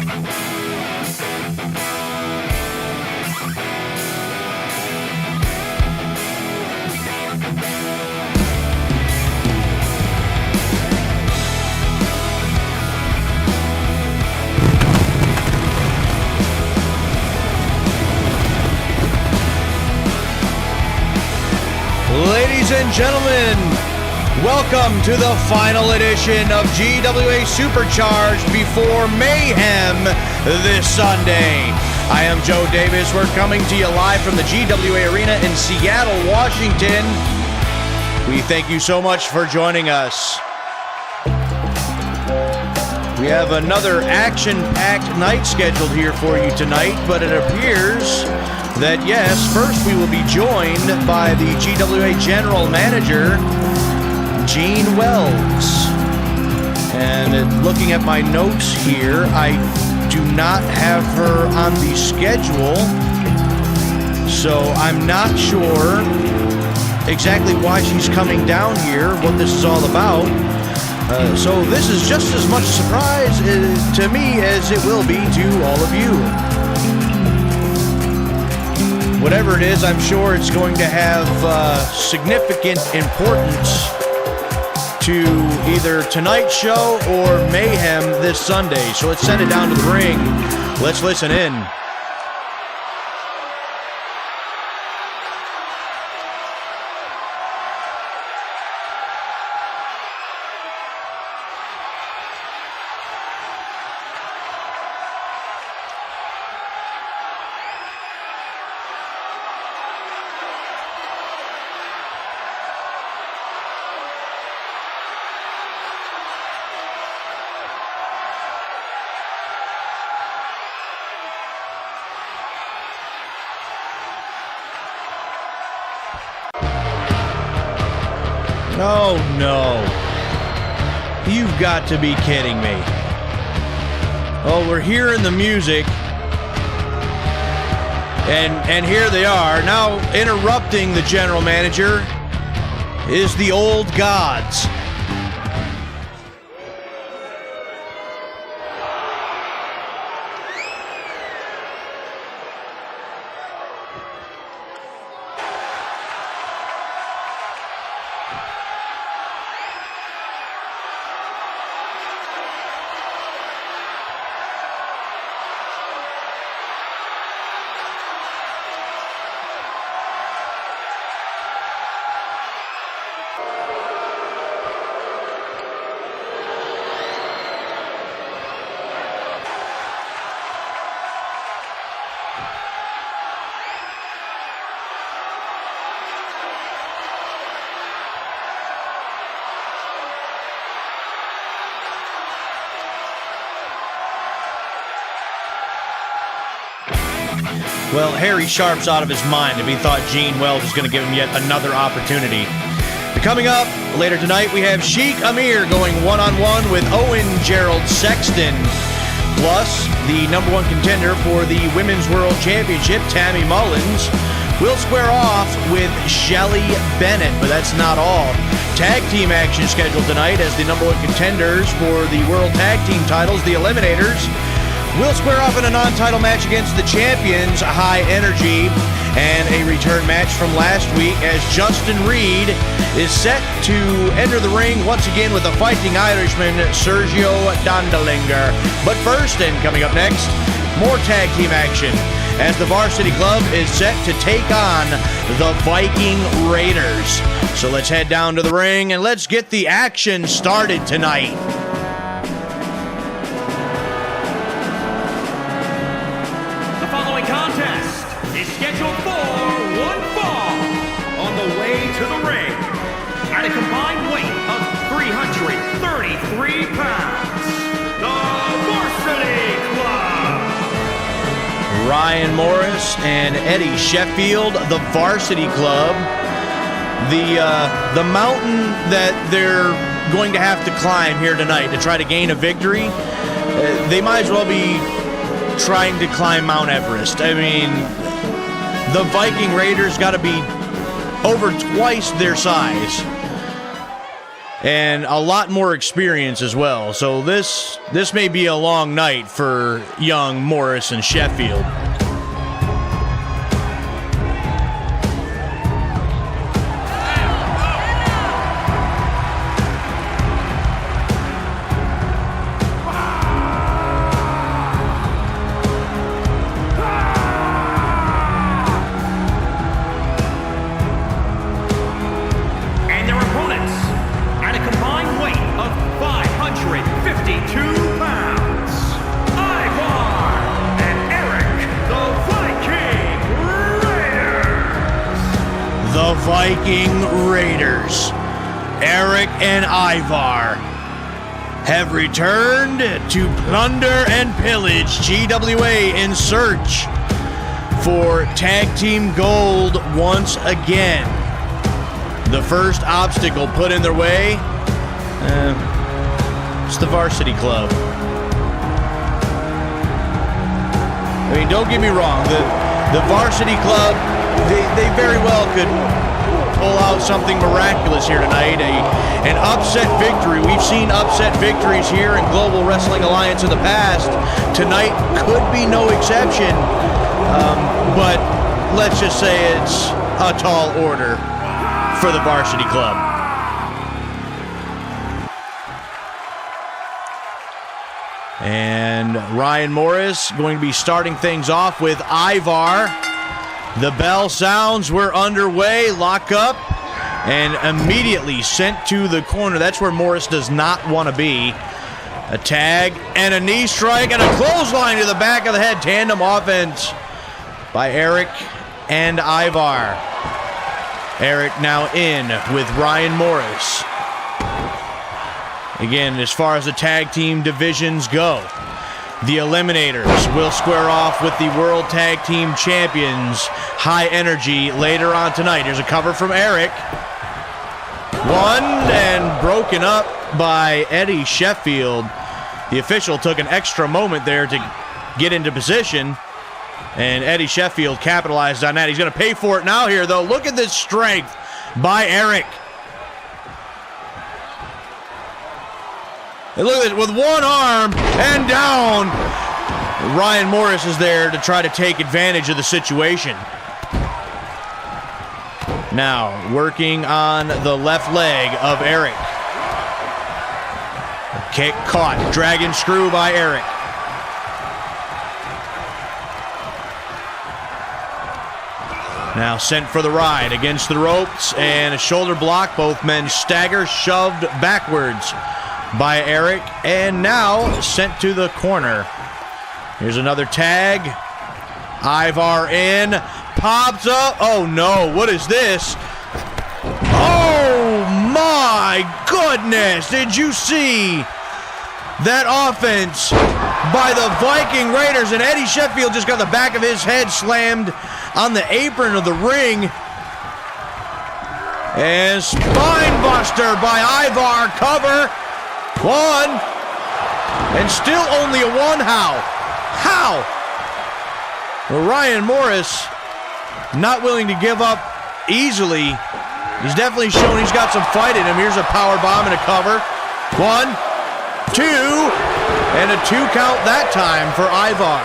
Ladies and gentlemen, welcome to the final edition of GWA Supercharged before Mayhem this Sunday. I am Joe Davis. We're coming to you live from the GWA Arena in Seattle, Washington. We thank you so much for joining us. We have another action-packed night scheduled here for you tonight, but it appears that, yes, first we will be joined by the GWA General Manager, Jean Wells. And looking at my notes here, I do not have her on the schedule, so I'm not sure exactly why she's coming down here, what this is all about. So this is just as much a surprise to me as it will be to all of you. Whatever it is, I'm sure it's going to have significant importance to either tonight's show or Mayhem this Sunday. So let's send it down to the ring. Let's listen in. Oh, no. You've got to be kidding me. Oh, we're hearing the music. And here they are. Now interrupting the general manager is the old gods. Well, Harry Sharpe's out of his mind if he thought Jean Wells was going to give him yet another opportunity. Coming up later tonight, we have Sheik Amir going one-on-one with Owen Gerald Sexton. Plus, the number one contender for the Women's World Championship, Tammy Mullins, will square off with Shelly Bennett, but that's not all. Tag team action scheduled tonight as the number one contenders for the World Tag Team titles, the Eliminators, will square off in a non-title match against the champions, High Energy, and a return match from last week as Justin Reed is set to enter the ring once again with the Fighting Irishman, Sergio Dondelinger. But first, and coming up next, more tag team action as the Varsity Club is set to take on the Viking Raiders. So let's head down to the ring and let's get the action started tonight. Is scheduled for one fall. On the way to the ring, at a combined weight of 333 pounds, the Varsity Club. Ryan Morris and Eddie Sheffield, the Varsity Club. The mountain that they're going to have to climb here tonight to try to gain a victory, they might as well be trying to climb Mount Everest. I mean, the Viking Raiders got to be over twice their size. and a lot more experience as well. So this may be a long night for young Morris and Sheffield. Viking Raiders, Eric and Ivar, have returned to plunder and pillage GWA in search for tag team gold once again. The first obstacle put in their way, it's the Varsity Club. I mean, don't get me wrong, the Varsity Club, they very well could pull out something miraculous here tonight, an upset victory. We've seen upset victories here in Global Wrestling Alliance in the past. Tonight could be no exception, but let's just say it's a tall order for the Varsity Club. And Ryan Morris going to be starting things off with Ivar. The bell sounds, we're underway, lock up, and immediately sent to the corner. That's where Morris does not want to be. A tag and a knee strike and a clothesline to the back of the head. Tandem offense by Eric and Ivar. Eric now in with Ryan Morris. Again, as far as the tag team divisions go, the Eliminators will square off with the World Tag Team Champions, High Energy, later on tonight. Here's a cover from Eric. One, and broken up by Eddie Sheffield. The official took an extra moment there to get into position, and Eddie Sheffield capitalized on that. He's going to pay for it now here, though. Look at this strength by Eric. And look at it, with one arm and down. Ryan Morris is there to try to take advantage of the situation. Now, working on the left leg of Eric. Kick caught. Dragon screw by Eric. Now sent for the ride against the ropes and a shoulder block. Both men stagger, shoved backwards by Eric, and now sent to the corner. Here's another tag. Ivar in, pops up. Oh no, what is this? Oh my goodness, did you see that offense by the Viking Raiders? And Eddie Sheffield just got the back of his head slammed on the apron of the ring. And spine buster by Ivar, cover. One, and still only a one. How? Well, Ryan Morris not willing to give up easily. He's definitely shown he's got some fight in him. Here's a power bomb and a cover. 1, 2, and a 2 count that time for Ivar.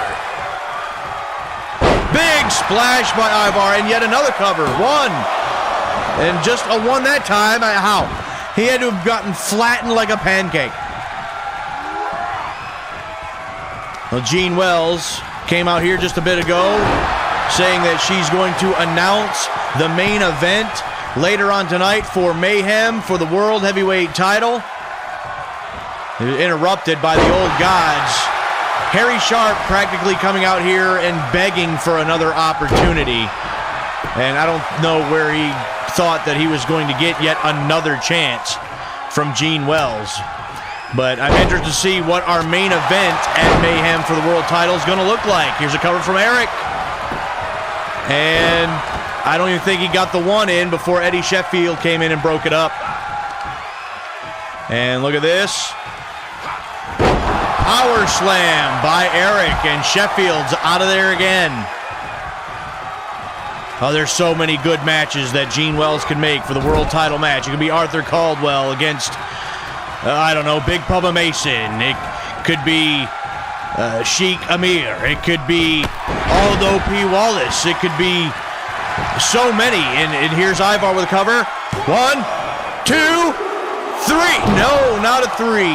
Big splash by Ivar, and yet another cover. 1, and just a 1 that time. How? He had to have gotten flattened like a pancake. Well, Jean Wells came out here just a bit ago saying that she's going to announce the main event later on tonight for Mayhem for the World Heavyweight title. Interrupted by the old gods. Harry Sharpe practically coming out here and begging for another opportunity. And I don't know where he thought that he was going to get yet another chance from Jean Wells. But I'm interested to see what our main event at Mayhem for the world title is going to look like. Here's a cover from Eric. And I don't even think he got the 1 in before Eddie Sheffield came in and broke it up. And look at this. Power slam by Eric, and Sheffield's out of there again. Oh, there's so many good matches that Gene Wells can make for the world title match. It could be Arthur Caldwell against, I don't know, Big Papa Mason. It could be Sheik Amir. It could be Aldo P. Wallace. It could be so many. And here's Ivar with a cover. 1, 2, 3. No, not a 3.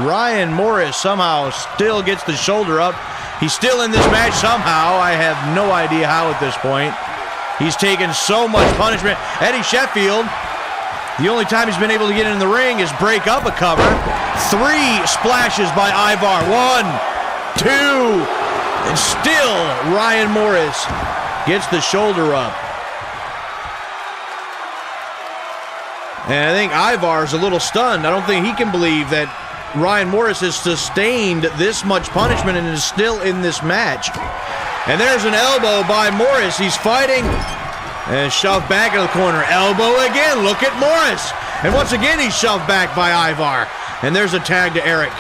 Ryan Morris somehow still gets the shoulder up. He's still in this match somehow. I have no idea how at this point. He's taken so much punishment. Eddie Sheffield, the only time he's been able to get in the ring is break up a cover. 3 splashes by Ivar. 1, 2, and still Ryan Morris gets the shoulder up. And I think Ivar's a little stunned. I don't think he can believe that Ryan Morris has sustained this much punishment and is still in this match. And there's an elbow by Morris. He's fighting and shoved back into the corner. Elbow again. Look at Morris. And once again, he's shoved back by Ivar. And there's a tag to Eric.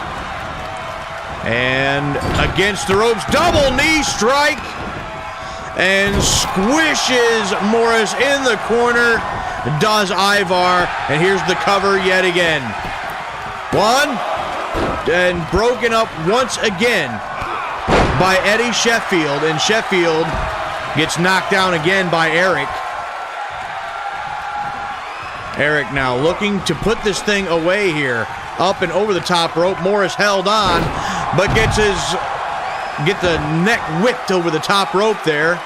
And against the ropes, double knee strike. And squishes Morris in the corner. Does Ivar. And here's the cover yet again. 1. And broken up once again by Eddie Sheffield. And Sheffield gets knocked down again by Eric. Eric now looking to put this thing away here. Up and over the top rope. Morris held on, but get the neck whipped over the top rope there.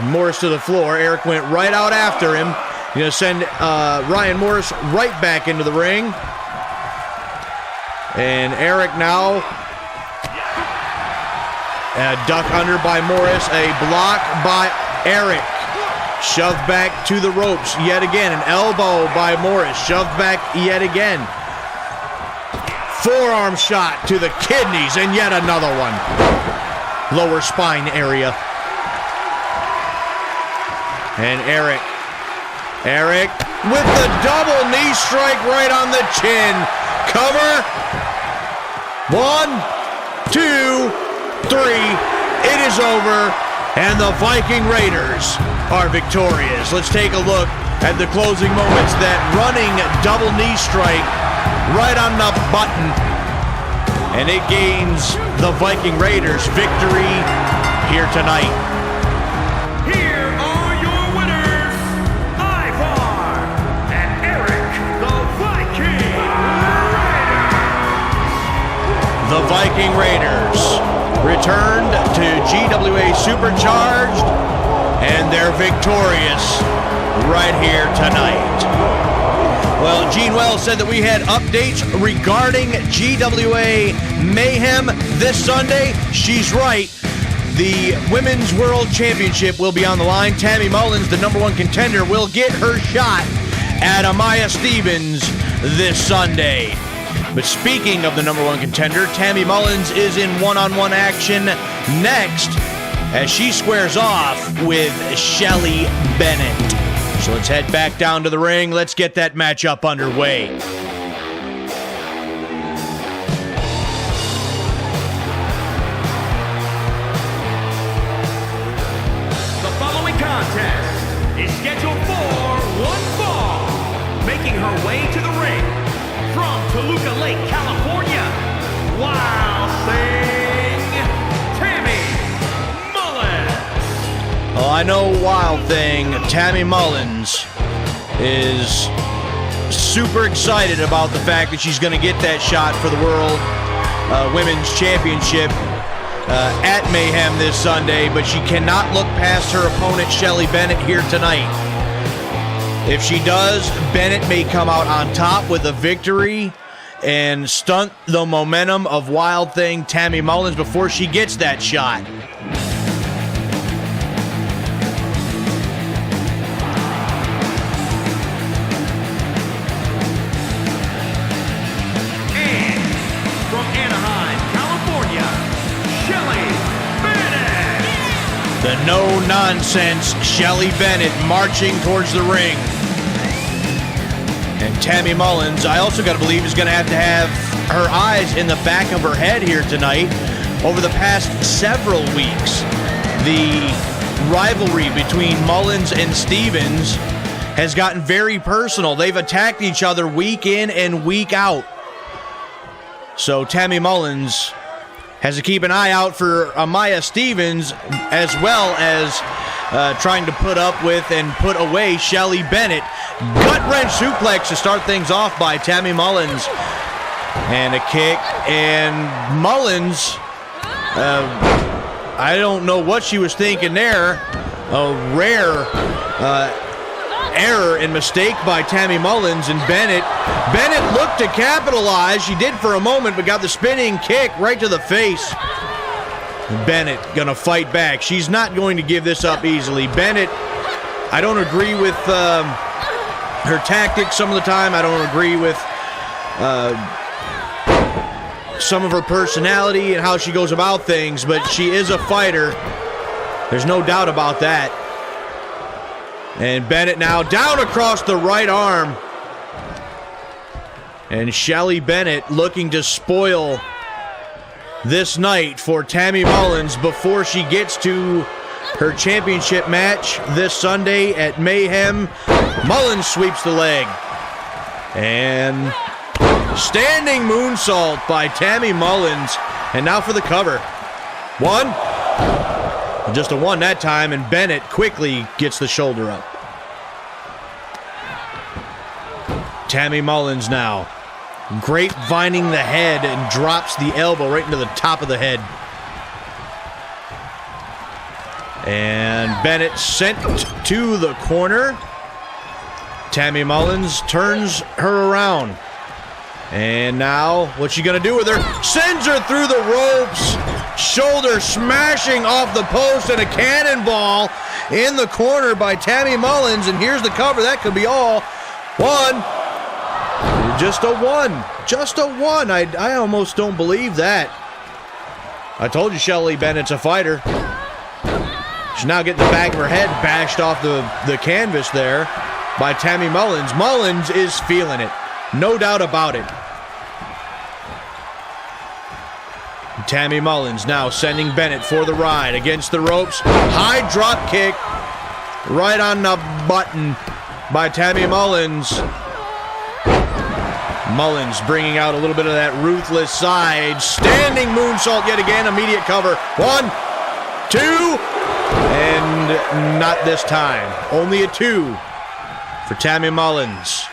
Morris to the floor. Eric went right out after him. Going to send Ryan Morris right back into the ring. And Eric now, a duck under by Morris, a block by Eric. Shoved back to the ropes yet again. An elbow by Morris, shoved back yet again. Forearm shot to the kidneys and yet another one. Lower spine area. And Eric with the double knee strike right on the chin. Cover. 1, 2, 3. It is over, and the Viking Raiders are victorious. Let's take a look at the closing moments. That running double knee strike right on the button, and it gains the Viking Raiders victory here tonight. Here are your winners, Ivar and Eric, the Viking Raiders. The Viking Raiders returned to GWA Supercharged, and they're victorious right here tonight. Well, Gene Wells said that we had updates regarding GWA Mayhem this Sunday. She's right. The Women's World Championship will be on the line. Tammy Mullins, the #1 contender, will get her shot at Amaya Stevens this Sunday. But speaking of the #1 contender, Tammy Mullins is in one-on-one action next as she squares off with Shelly Bennett. So let's head back down to the ring. Let's get that matchup underway. The following contest is scheduled for one fall. Making her way to the ring from Toluca Lake, California, Wild Thing, Tammy Mullins. Oh, I know Wild Thing, Tammy Mullins, is super excited about the fact that she's going to get that shot for the World Women's Championship at Mayhem this Sunday, but she cannot look past her opponent, Shelly Bennett, here tonight. If she does, Bennett may come out on top with a victory and stunt the momentum of Wild Thing Tammy Mullins before she gets that shot. And from Anaheim, California, Shelly Bennett. The no-nonsense Shelly Bennett marching towards the ring. And Tammy Mullins, I also got to believe, is going to have her eyes in the back of her head here tonight. Over the past several weeks, the rivalry between Mullins and Stevens has gotten very personal. They've attacked each other week in and week out. So Tammy Mullins has to keep an eye out for Amaya Stevens, as well as trying to put up with and put away Shelly Bennett. Gut-wrench suplex to start things off by Tammy Mullins. And a kick. And Mullins, I don't know what she was thinking there. A rare error and mistake by Tammy Mullins and Bennett. Bennett looked to capitalize. She did for a moment, but got the spinning kick right to the face. Bennett gonna fight back. She's not going to give this up easily. Bennett, I don't agree with her tactics some of the time. I don't agree with some of her personality and how she goes about things, but she is a fighter. There's no doubt about that. And Bennett now down across the right arm. And Shelly Bennett looking to spoil this night for Tammy Mullins before she gets to her championship match this Sunday at Mayhem. Mullins sweeps the leg. And standing moonsault by Tammy Mullins. And now for the cover. One. Just a one that time, and Bennett quickly gets the shoulder up. Tammy Mullins now grapevining the head and drops the elbow right into the top of the head. And Bennett sent to the corner. Tammy Mullins turns her around. And now, what's she gonna do with her? Sends her through the ropes. Shoulder smashing off the post, and a cannonball in the corner by Tammy Mullins. And here's the cover. That could be all. One. Just a one. Just a one. I almost don't believe that. I told you Shelly Bennett's a fighter. She's now getting the back of her head bashed off the canvas there by Tammy Mullins. Mullins is feeling it. No doubt about it. Tammy Mullins now sending Bennett for the ride against the ropes. High drop kick right on the button by Tammy Mullins. Mullins bringing out a little bit of that ruthless side. Standing moonsault yet again. Immediate cover. One, two, and not this time. Only a two for Tammy Mullins.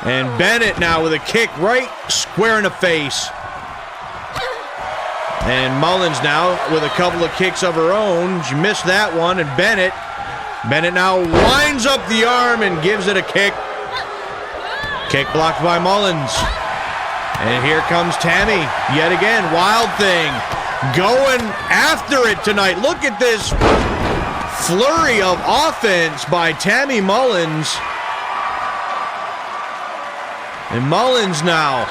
And Bennett now with a kick right square in the face. And Mullins now with a couple of kicks of her own. She missed that one, and Bennett now winds up the arm and gives it a kick. Kick blocked by Mullins. And here comes Tammy yet again. Wild Thing going after it tonight. Look at this flurry of offense by Tammy Mullins. And Mullins now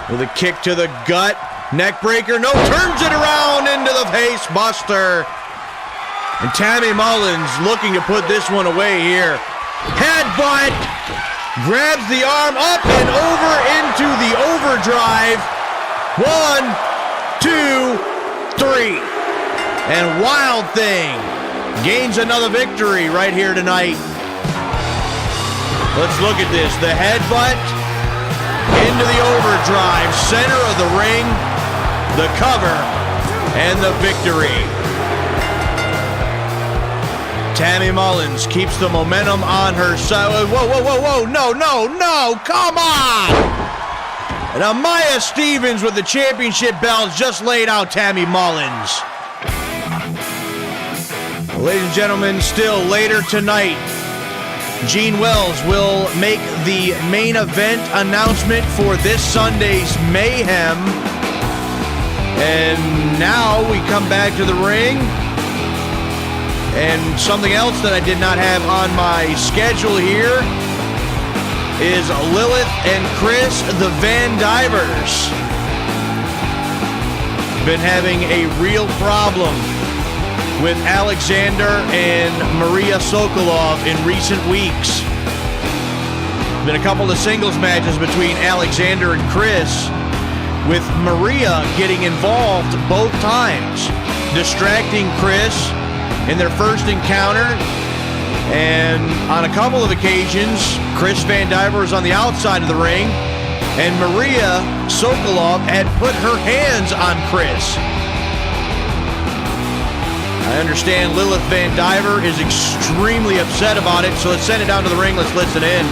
with a kick to the gut. Neck breaker. No, turns it around into the face buster. And Tammy Mullins looking to put this one away here. Headbutt. Grabs the arm up and over into the overdrive. 1, 2, 3. And Wild Thing gains another victory right here tonight. Let's look at this. The headbutt into the overdrive. Center of the ring. The cover and the victory. Tammy Mullins keeps the momentum on her side. Whoa, whoa, whoa, whoa. No. Come on. And Amaya Stevens with the championship belt just laid out Tammy Mullins. Ladies and gentlemen, still later tonight, Gene Wells will make the main event announcement for this Sunday's Mayhem. And now we come back to the ring. And something else that I did not have on my schedule here is Lilith and Chris, the Van Divers. Been having a real problem with Alexander and Maria Sokolov in recent weeks. Been a couple of singles matches between Alexander and Chris, with Maria getting involved both times, distracting Chris in their first encounter. And on a couple of occasions, Chris Van Diver was on the outside of the ring, and Maria Sokolov had put her hands on Chris. I understand Lilith Van Diver is extremely upset about it, so let's send it down to the ring. Let's listen in.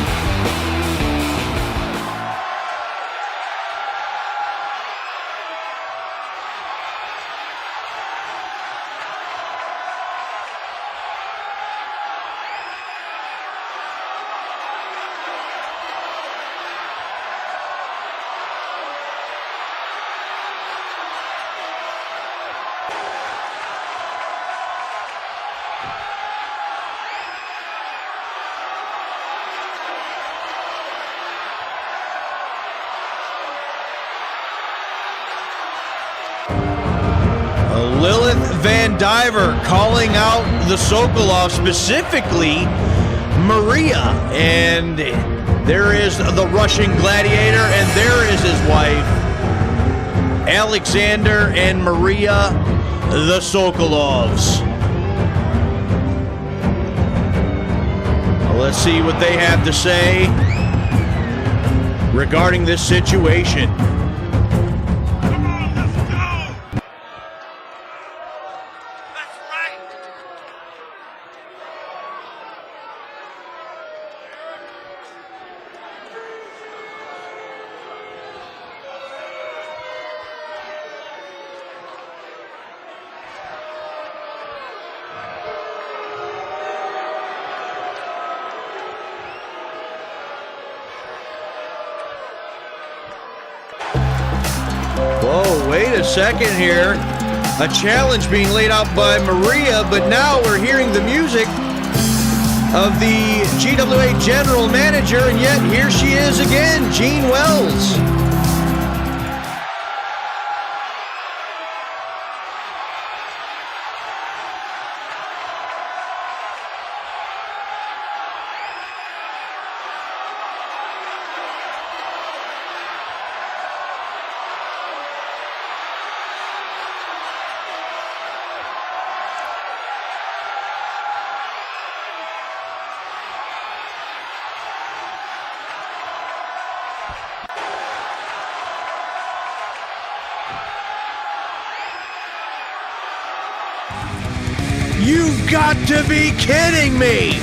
Lilith Van Diver calling out the Sokolov, specifically Maria. And there is the Russian Gladiator, and there is his wife, Alexander and Maria, the Sokolovs. Let's see what they have to say regarding this situation. Whoa, wait a second here. A challenge being laid out by Maria, but now we're hearing the music of the GWA General Manager, and yet here she is again, Jean Wells. You've got to be kidding me!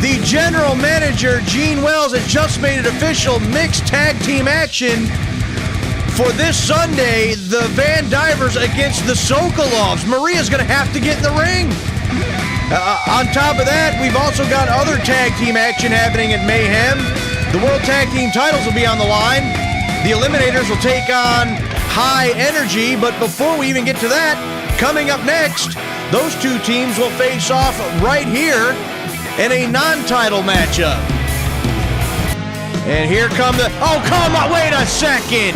The general manager, Jean Wells, has just made it official. Mixed tag team action for this Sunday. The Van Divers against the Sokolovs. Maria's going to have to get in the ring. On top of that, we've also got other tag team action happening at Mayhem. The World Tag Team titles will be on the line. The Eliminators will take on High Energy. But before we even get to that, coming up next, those two teams will face off right here in a non-title matchup. And here come the... Oh, come on, wait a second!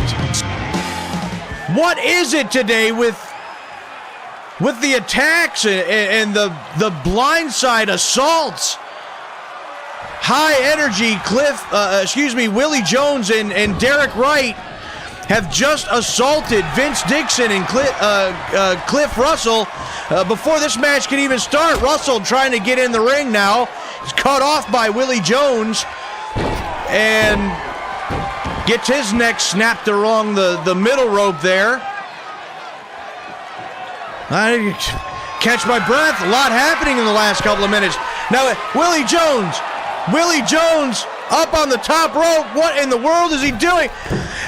What is it today with the attacks and the blindside assaults? High Energy, Willie Jones and Derek Wright have just assaulted Vince Dixon and Cliff Russell. Before this match can even start, Russell trying to get in the ring now. He's cut off by Willie Jones and gets his neck snapped along the middle rope there. I catch my breath. A lot happening in the last couple of minutes. Now, Willie Jones up on the top rope. What in the world is he doing?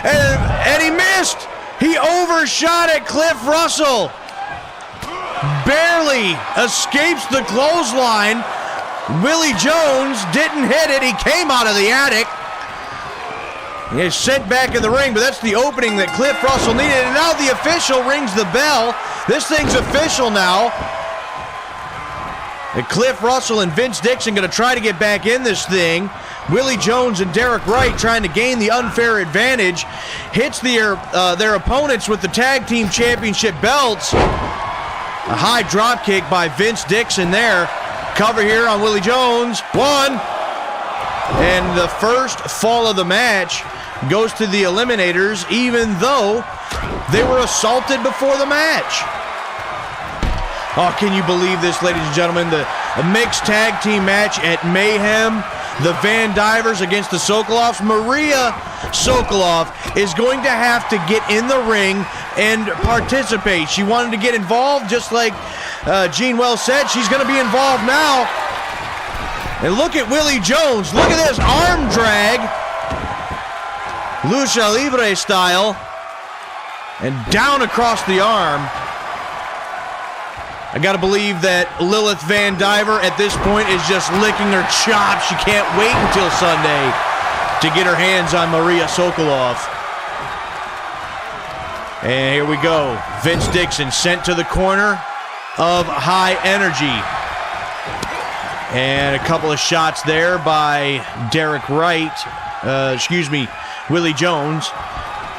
And he missed. He overshot at Cliff Russell. Barely escapes the clothesline. Willie Jones didn't hit it. He came out of the attic. He is sent back in the ring, but that's the opening that Cliff Russell needed. And now the official rings the bell. This thing's official now. And Cliff Russell and Vince Dixon going to try to get back in this thing. Willie Jones and Derek Wright trying to gain the unfair advantage. Hits their opponents with the tag team championship belts. A high drop kick by Vince Dixon there. Cover here on Willie Jones. One. And the first fall of the match goes to the Eliminators, even though they were assaulted before the match. Oh, can you believe this, ladies and gentlemen? The mixed tag team match at Mayhem. The Van Divers against the Sokolovs. Maria Sokolov is going to have to get in the ring and participate. She wanted to get involved, just like Gene Wells said. She's going to be involved now. And look at Willie Jones. Look at this arm drag. Lucha Libre style. And down across the arm. I got to believe that Lilith Van Diver at this point is just licking her chops. She can't wait until Sunday to get her hands on Maria Sokolov. And here we go. Vince Dixon sent to the corner of High Energy. And a couple of shots there by Derek Wright. Willie Jones.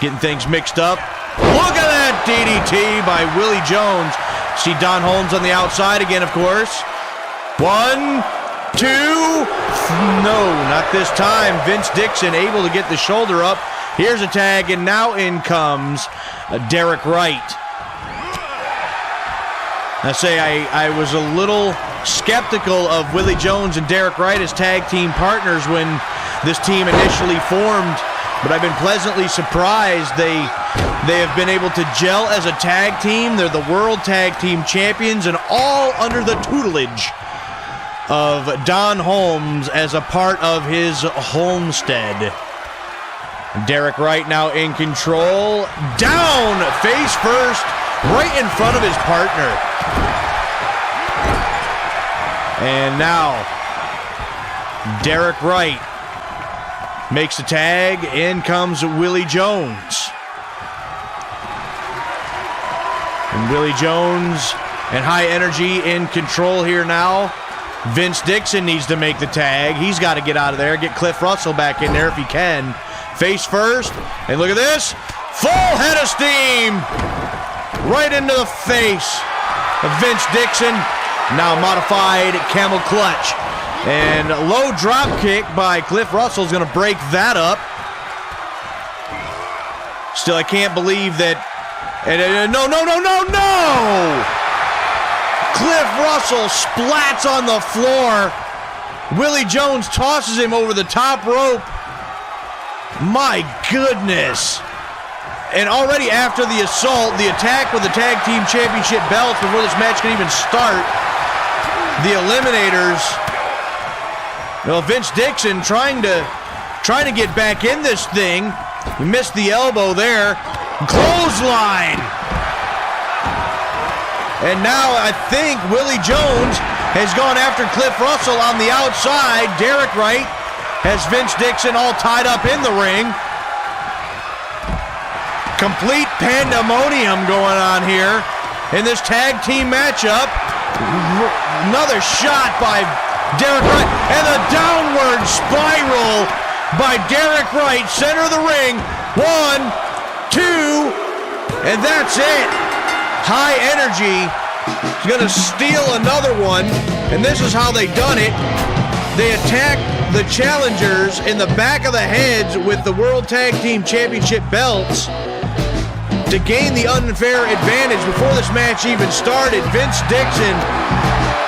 Getting things mixed up. Look at that DDT by Willie Jones. See Don Holmes on the outside again, of course. 1, 2. No, not this time. Vince Dixon able to get the shoulder up. Here's a tag, and now in comes Derek Wright. I was a little skeptical of Willie Jones and Derek Wright as tag team partners when this team initially formed, but I've been pleasantly surprised. They have been able to gel as a tag team. They're the World Tag Team Champions, and all under the tutelage of Don Holmes as a part of his homestead. Derek Wright now in control. Down, face first, right in front of his partner. And now, Derek Wright makes the tag. In comes Willie Jones. And Willie Jones and High Energy in control here now. Vince Dixon needs to make the tag. He's got to get out of there. Get Cliff Russell back in there if he can. Face first. And look at this. Full head of steam. Right into the face of Vince Dixon. Now modified camel clutch. And a low drop kick by Cliff Russell is going to break that up. Still, I can't believe that. No! Cliff Russell splats on the floor. Willie Jones tosses him over the top rope. My goodness. And already after the assault, the attack with the Tag Team Championship belts before this match can even start, the Eliminators. Well, Vince Dixon trying to get back in this thing. He missed the elbow there. Clothesline. And now I think Willie Jones has gone after Cliff Russell on the outside. Derek Wright has Vince Dixon all tied up in the ring. Complete pandemonium going on here in this tag team matchup. Another shot by Derek Wright, and a downward spiral by Derek Wright, center of the ring. 1, 2, and that's it. High Energy is going to steal another one, and this is how they done it. They attacked the challengers in the back of the heads with the World Tag Team Championship belts to gain the unfair advantage before this match even started. Vince Dixon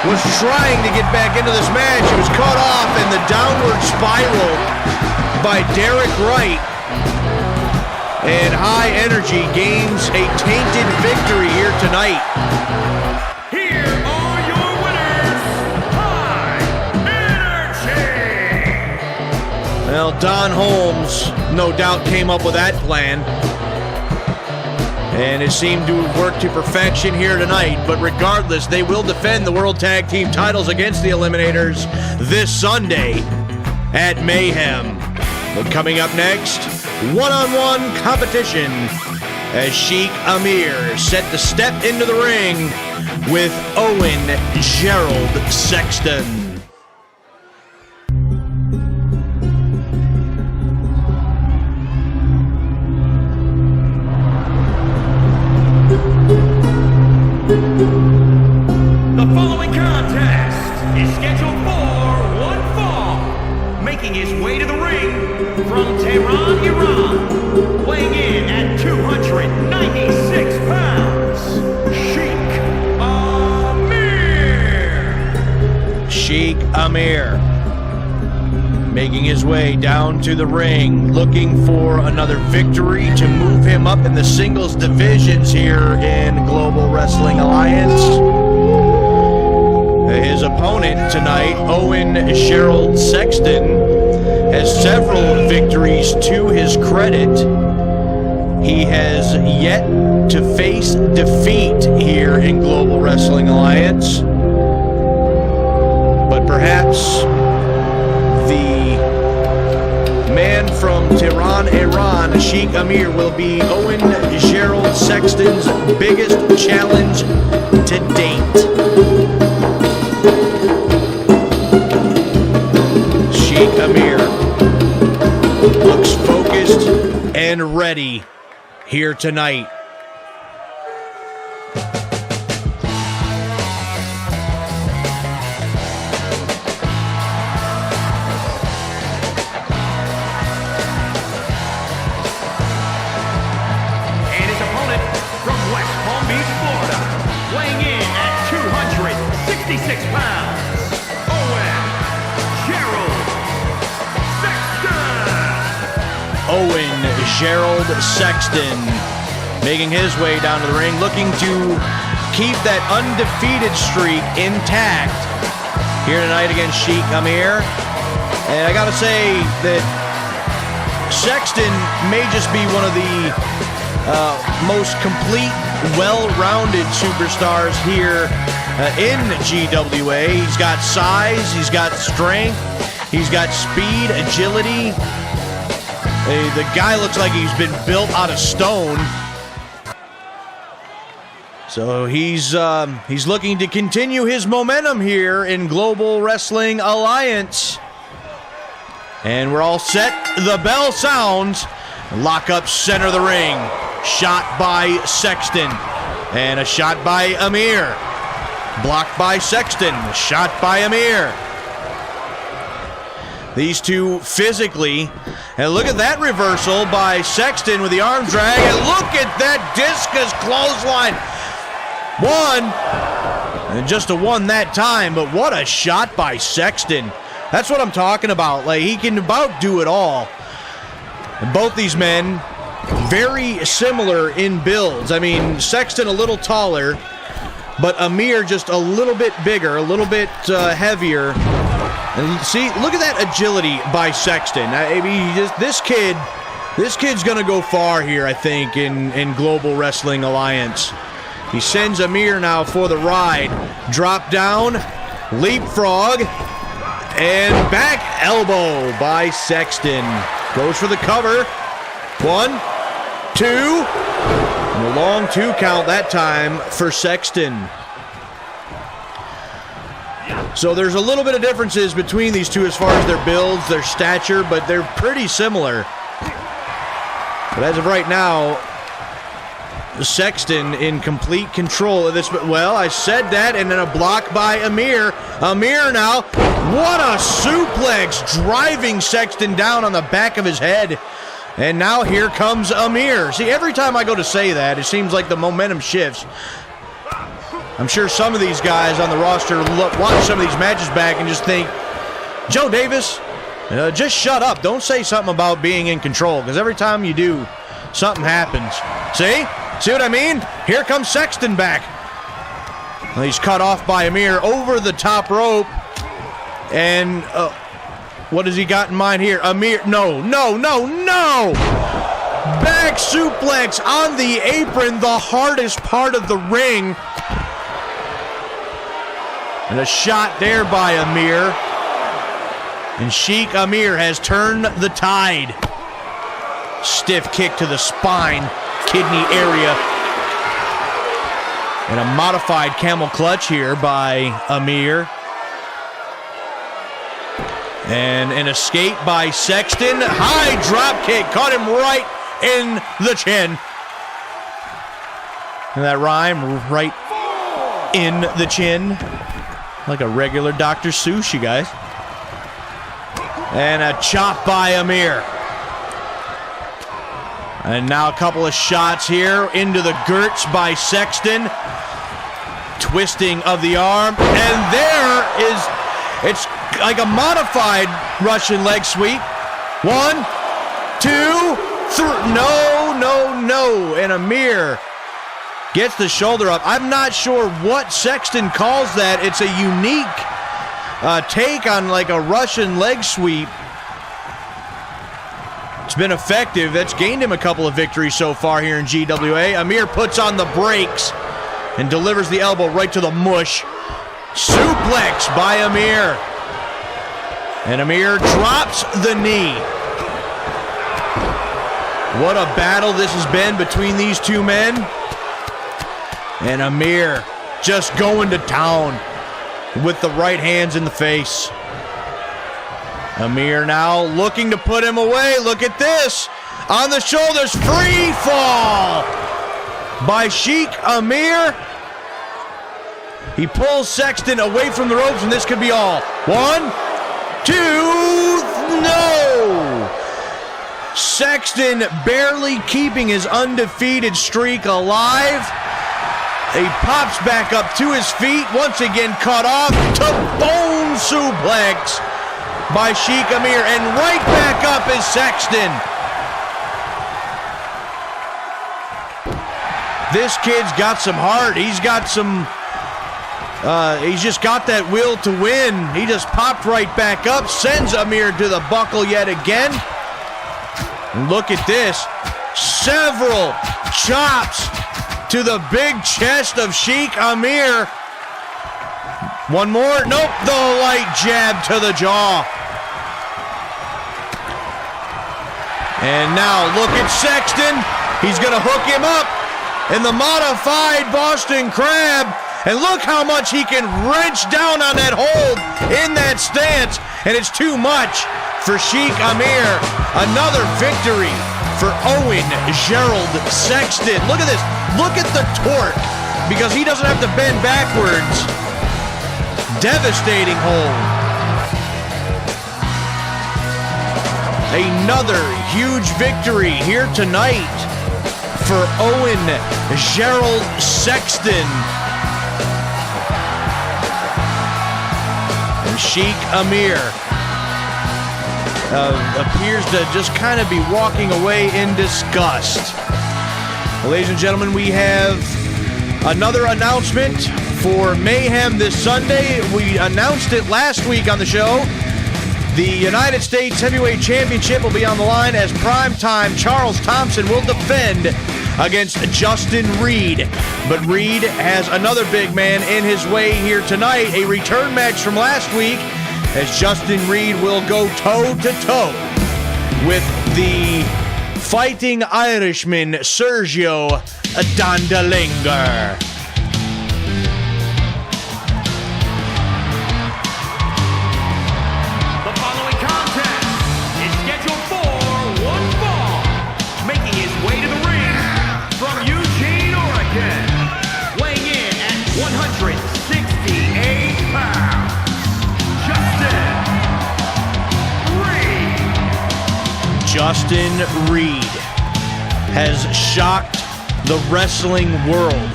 was trying to get back into this match. He was caught off in the downward spiral by Derek Wright. And High Energy gains a tainted victory here tonight. Here are your winners, High Energy! Well, Don Holmes no doubt came up with that plan. And it seemed to have worked to perfection here tonight. But regardless, they will defend the World Tag Team titles against the Eliminators this Sunday at Mayhem. But coming up next, one-on-one competition as Sheik Amir set to step into the ring with Owen Gerald Sexton. The following contest is scheduled for one fall. Making his way to the ring from Tehran, Iran, weighing in at 296 pounds, Sheik Amir. Amir making his way down to the ring, looking for another victory to move him up in the singles divisions here in Global Wrestling Alliance. His opponent tonight, Owen Gerald Sexton, has several victories to his credit. He has yet to face defeat here in Global Wrestling Alliance. But perhaps the man from Tehran, Iran, Sheikh Amir, will be Owen Gerald Sexton's biggest challenge to date. Sheikh Amir looks focused and ready here tonight. Owen Gerald Sexton making his way down to the ring, looking to keep that undefeated streak intact here tonight against Sheikh Amir. And I gotta say that Sexton may just be one of the most complete, well-rounded superstars here in GWA. He's got size, he's got strength, he's got speed, agility. The guy looks like he's been built out of stone. So he's looking to continue his momentum here in Global Wrestling Alliance. And we're all set. The bell sounds. Lock up center of the ring. Shot by Sexton. And a shot by Amir. Blocked by Sexton. Shot by Amir. These two physically, and look at that reversal by Sexton with the arm drag, and look at that discus clothesline. One, and just a one that time, but what a shot by Sexton. That's what I'm talking about. Like, he can about do it all. And both these men, very similar in builds. I mean, Sexton a little taller, but Amir just a little bit bigger, a little bit heavier. And see, look at that agility by Sexton. I mean, this kid's gonna go far here, I think, in Global Wrestling Alliance. He sends Amir now for the ride. Drop down, leapfrog, and back elbow by Sexton. Goes for the cover. 1, 2, and a long 2 count that time for Sexton. So there's a little bit of differences between these two as far as their builds, their stature, but they're pretty similar. But as of right now, Sexton in complete control of this. Well, I said that, and then a block by Amir. Amir now, what a suplex, driving Sexton down on the back of his head. And now here comes Amir. See, every time I go to say that, it seems like the momentum shifts. I'm sure some of these guys on the roster watch some of these matches back and just think, Joe Davis, just shut up. Don't say something about being in control, because every time you do, something happens. See? See what I mean? Here comes Sexton back. Well, he's cut off by Amir over the top rope. And what has he got in mind here? Amir, no. Back suplex on the apron, the hardest part of the ring. And a shot there by Amir. And Sheikh Amir has turned the tide. Stiff kick to the spine, kidney area. And a modified camel clutch here by Amir. And an escape by Sexton. High drop kick, caught him right in the chin. And that rhyme, right in the chin. Like a regular Dr. Seuss, you guys. And a chop by Amir. And now a couple of shots here into the girts by Sexton. Twisting of the arm. And there is, it's like a modified Russian leg sweep. 1, 2, 3. No. And Amir gets the shoulder up. I'm not sure what Sexton calls that. It's a unique take on like a Russian leg sweep. It's been effective. That's gained him a couple of victories so far here in GWA. Amir puts on the brakes and delivers the elbow right to the mush. Suplex by Amir. And Amir drops the knee. What a battle this has been between these two men. And Amir just going to town with the right hands in the face. Amir now looking to put him away. Look at this. On the shoulders, free fall by Sheik Amir. He pulls Sexton away from the ropes, and this could be all. 1, 2, no! Sexton barely keeping his undefeated streak alive. He pops back up to his feet, once again cut off to bone suplex by Sheik Amir, and right back up is Sexton. This kid's got some heart. He's got some, he's just got that will to win. He just popped right back up, sends Amir to the buckle yet again. And look at this. Several chops to the big chest of Sheik Amir. One more. Nope. The light jab to the jaw. And now look at Sexton. He's going to hook him up in the modified Boston Crab. And look how much he can wrench down on that hold in that stance. And it's too much for Sheik Amir. Another victory for Owen Gerald Sexton. Look at this. Look at the torque, because he doesn't have to bend backwards. Devastating hold. Another huge victory here tonight for Owen Gerald Sexton. And Sheik Amir appears to just kind of be walking away in disgust. Ladies and gentlemen, we have another announcement for Mayhem this Sunday. We announced it last week on the show. The United States Heavyweight Championship will be on the line as primetime Charles Thompson will defend against Justin Reed. But Reed has another big man in his way here tonight, a return match from last week, as Justin Reed will go toe-to-toe with the Fighting Irishman Sergio Dondelinger. Justin Reed has shocked the wrestling world,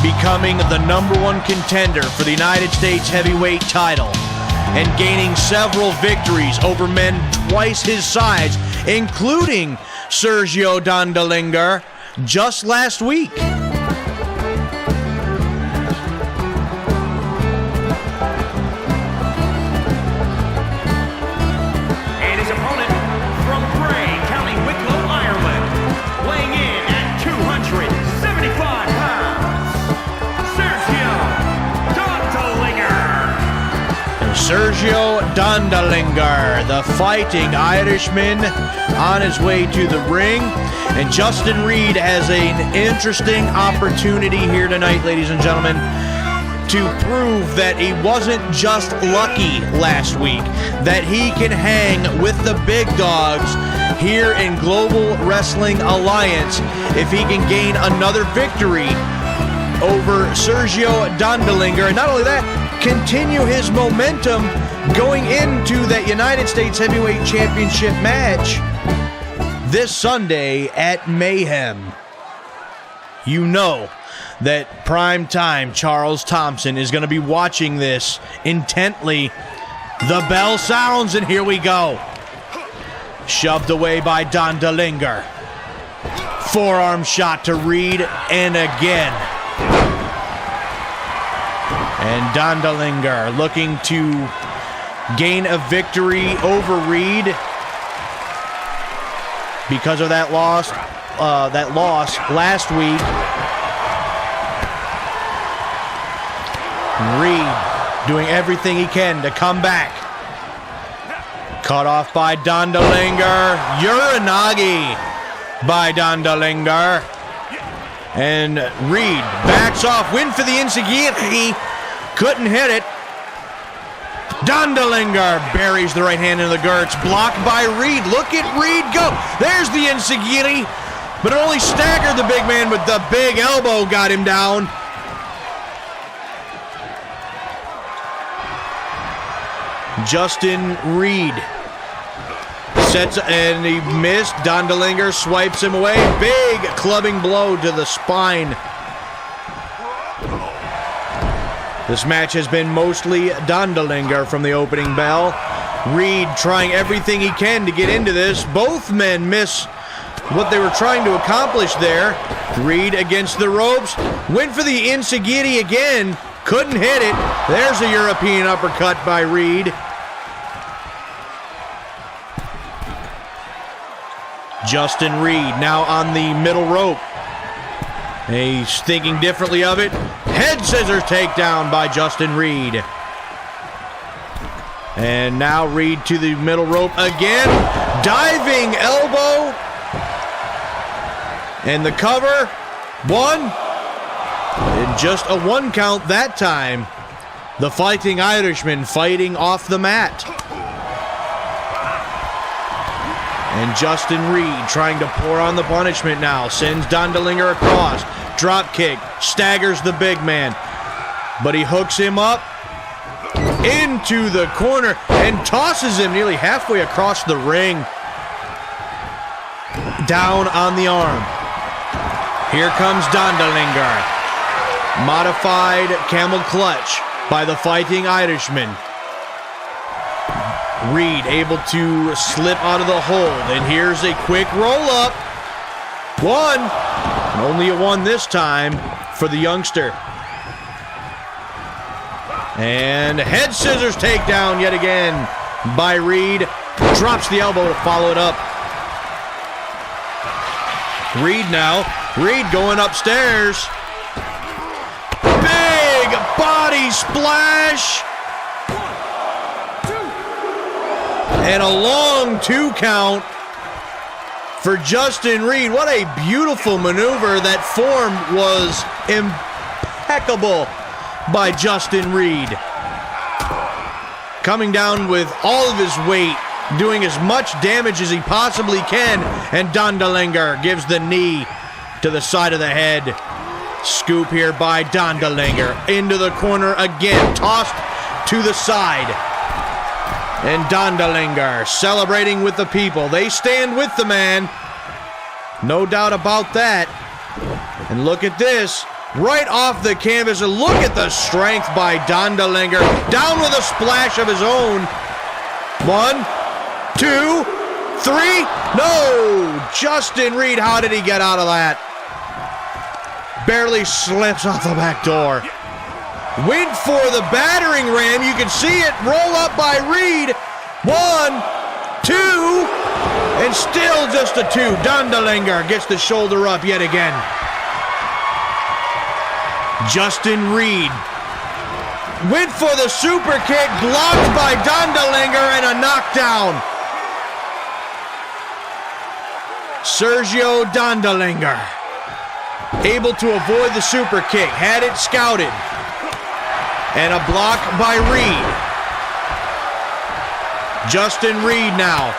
becoming the #1 contender for the United States heavyweight title and gaining several victories over men twice his size, including Sergio Dondelinger just last week. Sergio Dondelinger, the Fighting Irishman, on his way to the ring. And Justin Reed has an interesting opportunity here tonight, ladies and gentlemen, to prove that he wasn't just lucky last week, that he can hang with the big dogs here in Global Wrestling Alliance if he can gain another victory over Sergio Dondelinger. And not only that, continue his momentum going into that United States Heavyweight Championship match this Sunday at Mayhem. You know that primetime Charles Thompson is going to be watching this intently The bell sounds, and here we go. Shoved away by Dondelinger. Forearm shot to Reed, and again. And Dondelinger looking to gain a victory over Reed because of that loss last week. Reed doing everything he can to come back. Cut off by Dondelinger. Uranagi by Dondelinger. And Reed backs off. Win for the Insigiri. Couldn't hit it. Dondelinger buries the right hand in the girts. Blocked by Reed. Look at Reed go. There's the Insigiri. But it only staggered the big man, but the big elbow got him down. Justin Reed sets, and he missed. Dondelinger swipes him away. Big clubbing blow to the spine. This match has been mostly Dondelinger from the opening bell. Reed trying everything he can to get into this. Both men miss what they were trying to accomplish there. Reed against the ropes. Went for the Insigiri again. Couldn't hit it. There's a European uppercut by Reed. Justin Reed now on the middle rope. He's thinking differently of it. Head scissors takedown by Justin Reed. And now Reed to the middle rope again. Diving elbow. And the cover. One. And just a one count that time. The Fighting Irishman fighting off the mat. And Justin Reed trying to pour on the punishment now. Sends Dondelinger across. Drop kick. Staggers the big man. But he hooks him up into the corner and tosses him nearly halfway across the ring. Down on the arm. Here comes Dondelinger. Modified camel clutch by the Fighting Irishman. Reed able to slip out of the hold, and here's a quick roll-up. One, and only a one this time for the youngster. And head scissors takedown yet again by Reed. Drops the elbow to follow it up. Reed now. Reed going upstairs. Big body splash. And a long 2 count for Justin Reed. What a beautiful maneuver. That form was impeccable by Justin Reed. Coming down with all of his weight, doing as much damage as he possibly can. And Dondelinger gives the knee to the side of the head. Scoop here by Dondelinger. Into the corner again. Tossed to the side. And Dondelinger celebrating with the people. They stand with the man. No doubt about that. And look at this. Right off the canvas. And look at the strength by Dondelinger. Down with a splash of his own. 1, 2, 3. No! Justin Reed, how did he get out of that? Barely slips off the back door. Went for the battering ram. You can see it roll up by Reed. 1, 2, and still just a 2. Dondelinger gets the shoulder up yet again. Justin Reed went for the super kick, blocked by Dondelinger, and a knockdown. Sergio Dondelinger able to avoid the super kick, had it scouted. And a block by Reed. Justin Reed now.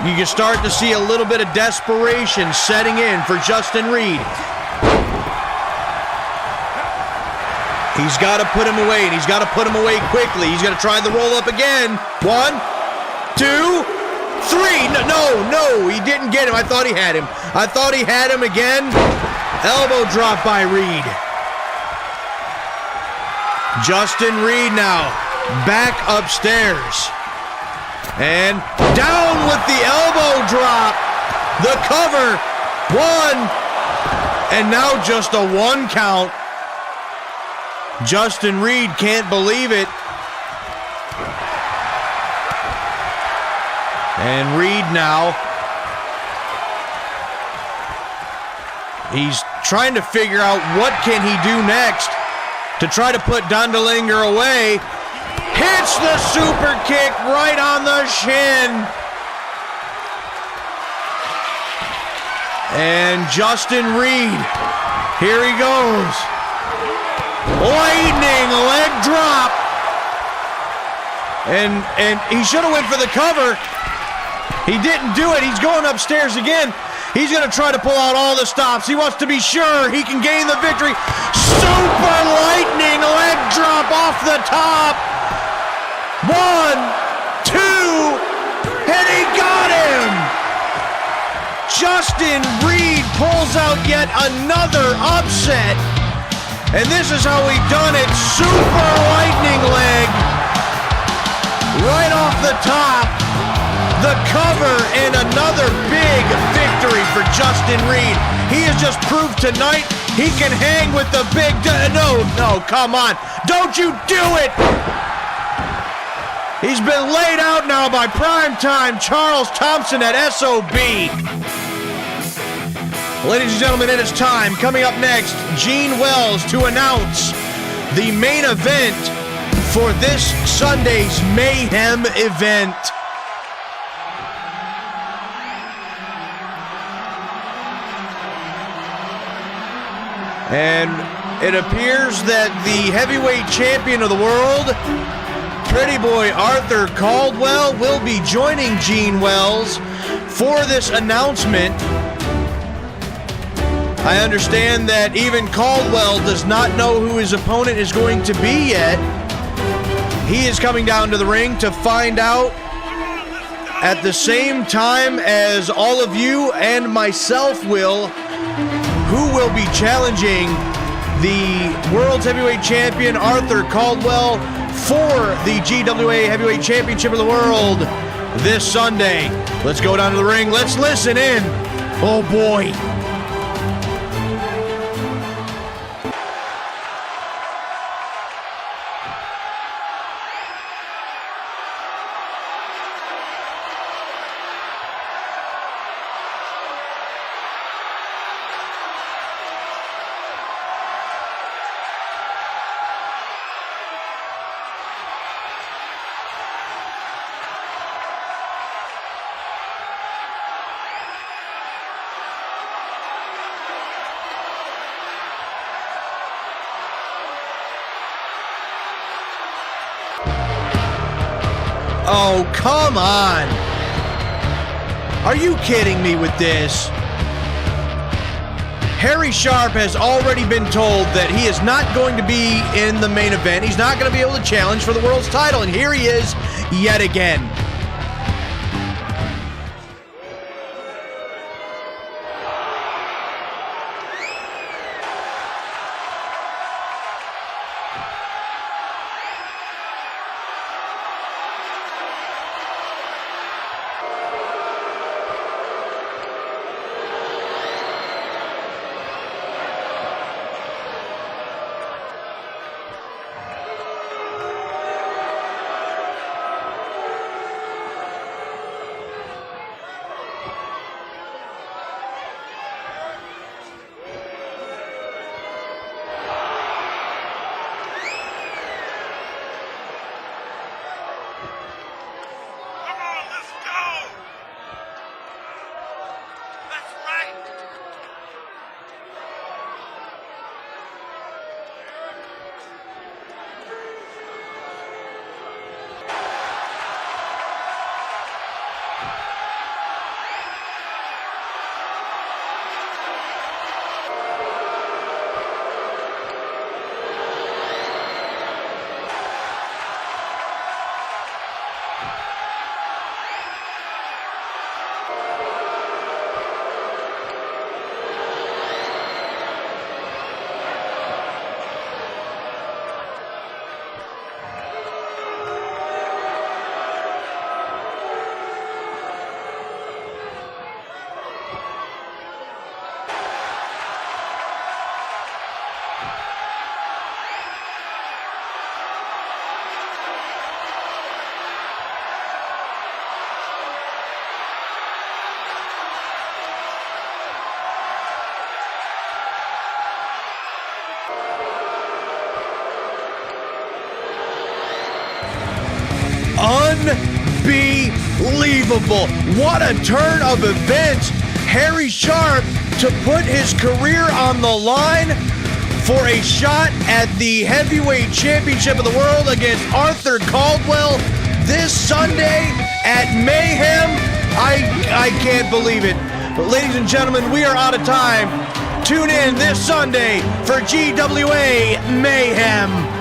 You can start to see a little bit of desperation setting in for Justin Reed. He's got to put him away, and he's got to put him away quickly. He's going to try the roll-up again. 1, 2, 3. No, he didn't get him. I thought he had him. Again. Elbow drop by Reed. Justin Reed now back upstairs. And down with the elbow drop. The cover. 1. And now just a 1 count. Justin Reed can't believe it. And Reed now, he's trying to figure out what can he do next to try to put Dondelinger away. Hits the super kick right on the shin. And Justin Reed, here he goes. Lightning leg drop. And he should have went for the cover. He didn't do it. He's going upstairs again. He's going to try to pull out all the stops. He wants to be sure he can gain the victory. Super lightning leg drop off the top. 1, 2, and he got him. Justin Reed pulls out yet another upset. And this is how he done it. Super lightning leg. Right off the top. The cover and another big victory for Justin Reed. He has just proved tonight he can hang with the big... No, come on. Don't you do it! He's been laid out now by primetime Charles Thompson at SOB. Ladies and gentlemen, it is time. Coming up next, Gene Wells to announce the main event for this Sunday's Mayhem event. And it appears that the heavyweight champion of the world, Pretty Boy Arthur Caldwell, will be joining Gene Wells for this announcement. I understand that even Caldwell does not know who his opponent is going to be yet. He is coming down to the ring to find out at the same time as all of you and myself will, who will be challenging the World's Heavyweight Champion Arthur Caldwell for the GWA Heavyweight Championship of the World this Sunday. Let's go down to the ring. Let's listen in. Oh boy. Oh, come on. Are you kidding me with this? Harry Sharpe has already been told that he is not going to be in the main event. He's not going to be able to challenge for the world's title, and here he is yet again. Unbelievable. What a turn of events. Harry Sharpe to put his career on the line for a shot at the heavyweight championship of the world against Arthur Caldwell this Sunday at Mayhem. I can't believe it. But ladies and gentlemen, we are out of time. Tune in this Sunday for GWA Mayhem.